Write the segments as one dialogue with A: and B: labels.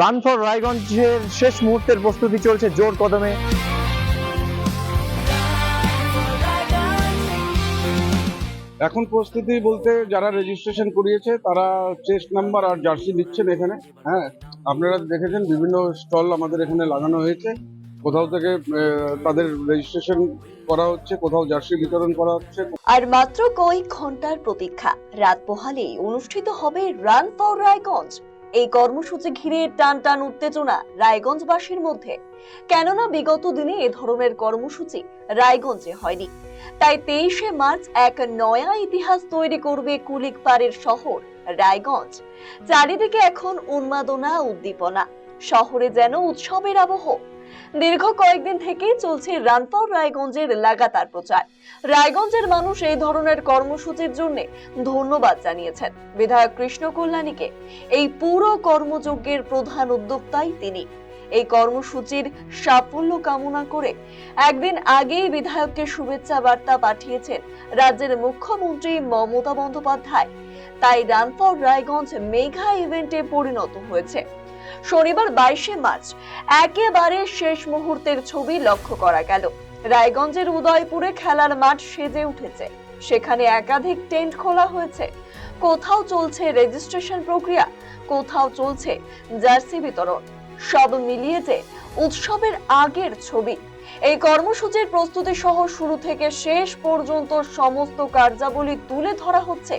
A: Run for রায়গঞ্জের শেষ মুহূর্তের প্রস্তুতি চলছে জোর কদমে।
B: এখন প্রস্তুতি বলতে যারা রেজিস্ট্রেশন করিয়েছে তারা চেস্ট নাম্বার আর জার্সি দিচ্ছেন এখানে। হ্যাঁ, আপনারা দেখেছেন বিভিন্ন স্টল আমাদের এখানে লাগানো হয়েছে। কোথাও থেকে তাদের রেজিস্ট্রেশন করা হচ্ছে, কোথাও জার্সি বিতরণ করা হচ্ছে।
C: আর মাত্র কয়েক ঘন্টার প্রতীক্ষা, রাত পোহালেই অনুষ্ঠিত হবে রান ফর রায়গঞ্জ। এই কর্মসূচি ঘিরে টান টান উত্তেজনা রায়গঞ্জবাসীর মধ্যে। কেননা বিগত দিনে এ ধরনের কর্মসূচি রায়গঞ্জে হয়নি। তাই 23শে মার্চ এক নয়া ইতিহাস তৈরি করবে কুলিকপাড়ের শহর রায়গঞ্জ। চারিদিকে এখন উন্মাদনা, উদ্দীপনা, শহরে যেন উৎসবের আবহ। দীর্ঘ কয়েকদিন থেকেই চলছে রান ফর রায়গঞ্জের লাগাতার প্রচার। রায়গঞ্জের মানুষ এই ধরনের কর্মসূচির জন্য ধন্যবাদ জানিয়েছেন বিধায়ক কৃষ্ণ কল্যাণীকে। এই পুরো কর্মযজ্ঞের প্রধান উদ্যোক্তাই তিনি। এই কর্মসূচির সাফল্য কামনা করে একদিন আগেই বিধায়ককে শুভেচ্ছা বার্তা পাঠিয়েছেন রাজ্যের মুখ্যমন্ত্রী মমতা বন্দ্যোপাধ্যায়। তাই রান ফর রায়গঞ্জ মেগা ইভেন্টে পরিণত হয়েছে। শনিবার 22শে মার্চ একেবারে শেষ মুহূর্তের ছবি লক্ষ্য করা গেল। রায়গঞ্জের উদয়পুরে খেলার মাঠ সেজে উঠেছে। সেখানে একাধিক টেন্ট খোলা হয়েছে। কোথাও চলছে রেজিস্ট্রেশন প্রক্রিয়া, কোথাও চলছে জার্সি বিতরণ। সব মিলিয়েছে উৎসবের আগের ছবি। এই কর্মসূচির প্রস্তুতি সহ শুরু থেকে শেষ পর্যন্ত সমস্ত কার্যাবলী তুলে ধরা হচ্ছে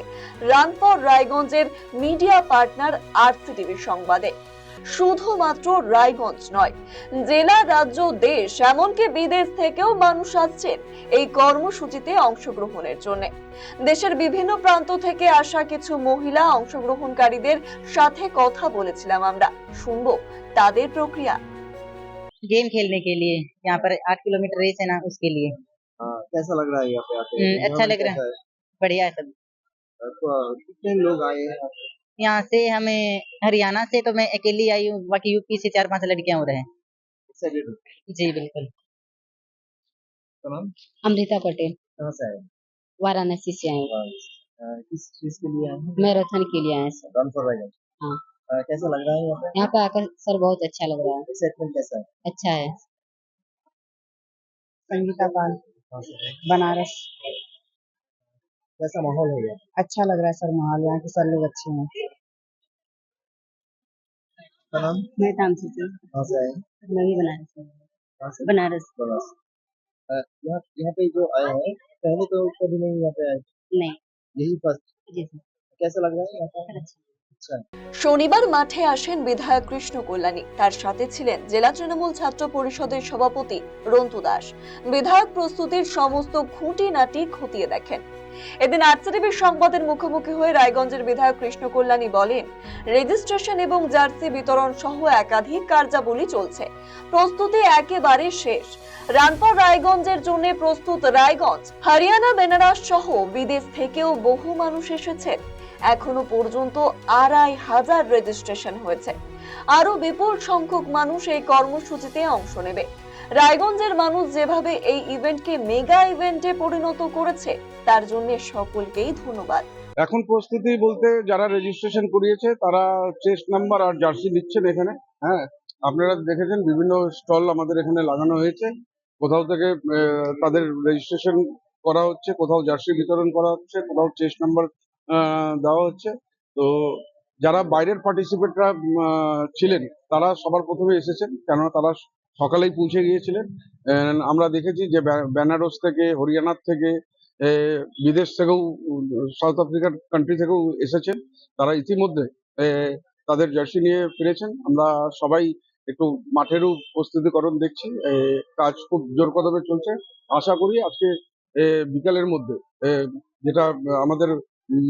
C: রান ফর রায়গঞ্জের মিডিয়া পার্টনার আরসিটিভি সংবাদে। শুধুমাত্র রায়গঞ্জ নয়, জেলা, রাজ্য, দেশ, এমনকি বিদেশ থেকেও মানুষ আসছেন এই কর্মসূচিতে অংশগ্রহণের জন্য। দেশের বিভিন্ন প্রান্ত থেকে আসা কিছু মহিলা অংশগ্রহণকারীদের সাথে কথা বলেছিলাম আমরা। শুনবো তাদের প্রক্রিয়া।
D: गेम खेलने के लिए, यहाँ पर 8 किलोमीटर रेस है ना, उसके लिए।
E: कैसा लग रहा है यहाँ पे आके?
D: अच्छा लग रहा है, बढ़िया है सब।
E: तो कितने लोग आए हैं यहाँ पे?
D: यहाँ से हमें हरियाणा से तो मैं अकेली आई हूँ, बाकी यूपी से 4-5 लड़कियां हो रहे हैं।
E: Excited हो?
D: जी बिल्कुल।
E: तो नाम
F: अमृता पटेल,
E: कहाँ से आए?
F: वाराणसी से आए हैं।
E: किस चीज के लिए आए हैं?
F: मैराथन के लिए आए हैं सर।
E: Run for Raiganj.
F: हाँ।
E: कैसा लग रहा है यहाँ पे?
F: यहाँ पे आकर सर बहुत अच्छा लग रहा है।
E: एक्साइटमेंट कैसा है?
F: अच्छा है।
G: संगीता पाल,
E: कहाँ से है?
G: बनारस।
E: कैसा माहौल है यहाँ?
G: अच्छा लग रहा है सर माहौल, यहाँ के सर लोग अच्छे हैं।
E: का नाम
F: मैं तामसी से,
E: कहाँ से आए हैं?
F: मैं भी बनारस से।
E: कहाँ से?
F: बनारस।
E: बनारस। यहाँ यहाँ पे जो आए हैं पहले तो कभी नहीं यहाँ पे आए,
F: नहीं।
E: यही फर्स्ट।
F: जी सर।
E: कैसा लग रहा है यहाँ पे?
F: अच्छा।
E: अच्छा।
C: শনিবার মাঠে আসেন বিধায়ক কৃষ্ণ কল্যাণী। তার সাথে ছিলেন জেলা তৃণমূল ছাত্র পরিষদের সভাপতি রন্তু দাস। বিধায়ক প্রস্তুতির সমস্ত খুঁটিনাটি খতিয়ে দেখেন। এদিন আরসিটিভি সংবাদের মুখোমুখি হয়ে রায়গঞ্জের বিধায়ক কৃষ্ণ কল্যাণী বলেন, রেজিস্ট্রেশন এবং জার্সি বিতরণ সহ একাধিক কার্যাবলী চলছে। প্রস্তুতি একেবারে শেষ। রান ফর রায়গঞ্জের জন্য প্রস্তুত রায়গঞ্জ। হরিয়ানা, বেনারস সহ বিদেশ থেকেও বহু মানুষ এসেছেন। এখনো পর্যন্ত 2500 রেজিস্ট্রেশন হয়েছে। আরো বিপুল সংখ্যক মানুষ এই কর্মসূচিতে অংশ নেবে। রায়গঞ্জের মানুষ যেভাবে এই ইভেন্টকে মেগা ইভেন্টে পরিণত করেছে তার জন্য সকলকেই ধন্যবাদ।
B: এখন প্রস্তুতি বলতে যারা রেজিস্ট্রেশন করিয়েছে তারা চেস্ট নাম্বার আর জার্সি দিচ্ছেন এখানে। হ্যাঁ, আপনারা দেখেছেন বিভিন্ন স্টল আমাদের এখানে লাগানো হয়েছে। কোথাও থেকে তাদের রেজিস্ট্রেশন করা হচ্ছে, কোথাও জার্সি বিতরণ করা হচ্ছে, কোথাও চেস্ট নাম্বার দেওয়া হচ্ছে। তো যারা বাইরের পার্টিসিপেটরা ছিলেন তারা সবার প্রথমে এসেছেন, কেননা তারা সকালেই পৌঁছে গিয়েছিলেন। আমরা দেখেছি যে বেনারস থেকে, হরিয়ানার থেকে, বিদেশ থেকেও, সাউথ আফ্রিকার কান্ট্রি থেকেও এসেছেন। তারা ইতিমধ্যে তাদের জার্সি নিয়ে ফিরেছেন। আমরা সবাই একটু মাঠেরও প্রস্তুতিকরণ দেখছি। কাজ খুব জোর কদমে চলছে। আশা করি আজকে বিকালের মধ্যে যেটা আমাদের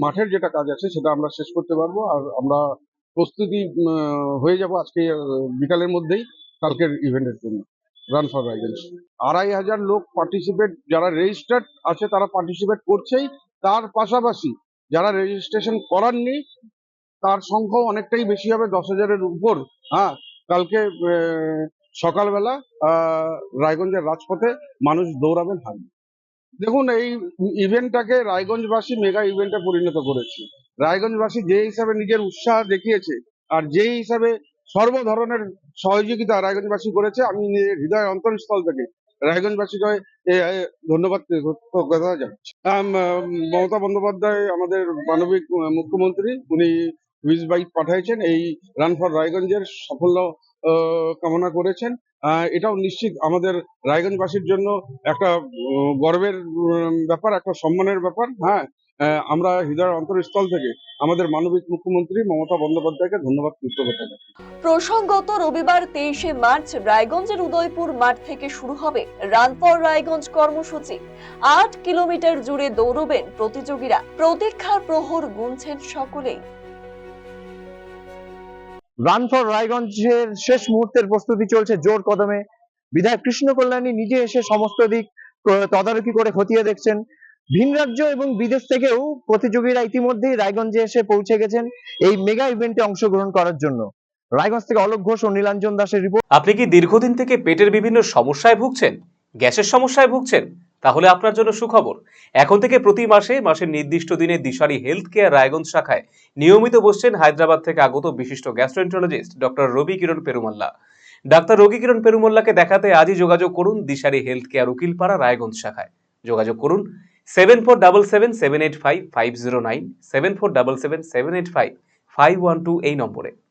B: মাঠের যেটা কাজ আছে সেটা আমরা শেষ করতে পারবো। আর আমরা প্রস্তুতি হয়ে যাব আজকে বিকালের মধ্যেই কালকের ইভেন্টের জন্য। রান ফর রায়গঞ্জ 2500 লোক পার্টিসিপেট, যারা রেজিস্টার্ড আছে তারা পার্টিসিপেট করছেই। তার পাশাপাশি যারা রেজিস্ট্রেশন করাননি তার সংখ্যাও অনেকটাই বেশি হবে, 10,000-এর উপর। হ্যাঁ, কালকে সকালবেলা রায়গঞ্জের রাজপথে মানুষ দৌড়াবেন, হাঁটবেন। দেখুন, এই ইভেন্টটাকে রায়গঞ্জবাসী মেগা ইভেন্টে পরিণত করেছে। রায়গঞ্জবাসী যে হিসাবে নিজের উৎসাহ দেখিয়েছে আর যে হিসাবে সর্বধরনের সহযোগিতা রায়গঞ্জবাসী করেছে। আমি নিজের হৃদয় অন্তরস্থল থেকে রায়গঞ্জবাসীকে ধন্যবাদ কৃতজ্ঞতা জানাচ্ছি। মমতা বন্দ্যোপাধ্যায় আমাদের মানবিক মুখ্যমন্ত্রী, উনি হুইজ বাইক পাঠিয়েছেন, এই রান ফর রায়গঞ্জের সাফল্য কামনা করেছেন। এটাও নিশ্চিত আমাদের রায়গঞ্জবাসীর জন্য একটা গর্বের ব্যাপার, একটা সম্মানের ব্যাপার। হ্যাঁ, আমরা হৃদয়ের অন্তরস্থল থেকে আমাদের মানবিক মুখ্যমন্ত্রী মমতা বন্দ্যোপাধ্যায়কে ধন্যবাদ কৃতজ্ঞতা জানাই।
C: প্রসঙ্গত রবিবার 23শে মার্চ রায়গঞ্জের উদয়পুর মাঠ থেকে শুরু হবে রান ফর রায়গঞ্জ কর্মসূচি। 8 কিলোমিটার জুড়ে দৌড়বেন প্রতিযোগীরা। প্রতীক্ষার প্রহর গুনছেন সকলেই।
A: রান ফর রায়গঞ্জের শেষ মুহূর্তের প্রস্তুতি চলছে জোর কদমে। বিধায়ক কৃষ্ণ কল্যাণী নিজে এসে সমস্ত দিক তদারকি করে খতিয়ে দেখছেন। ভিন রাজ্য এবং বিদেশ থেকেও প্রতিযোগীরা ইতিমধ্যেই রায়গঞ্জে এসে পৌঁছে গেছেন এই মেগা ইভেন্টে অংশগ্রহণ করার জন্য। রায়গঞ্জ থেকে অলোক ঘোষ ও নীলাঞ্জন দাসের রিপোর্ট।
H: আপনি কি দীর্ঘদিন থেকে পেটের বিভিন্ন সমস্যায় ভুগছেন, গ্যাসের সমস্যায় ভুগছেন? তাহলে আপনার জন্য সুখবর। এখন থেকে প্রতি মাসের নির্দিষ্ট দিনে দিশারি হেলথ কেয়ার রায়গঞ্জ শাখায় নিয়মিত বসছেন হায়দ্রাবাদ থেকে আগত বিশিষ্ট গ্যাস্ট্রোএন্টারোলজিস্ট ডক্টর রবি কিরণ পেরুমাল্লা। ডাক্তার রবি কিরণ পেরুমাল্লাকে দেখাতে আজই যোগাযোগ করুন দিশারি হেলথ কেয়ার উকিলপাড়া রায়গঞ্জ শাখায়। যোগাযোগ করুন 7477785509, 7477785512 এই নম্বরে।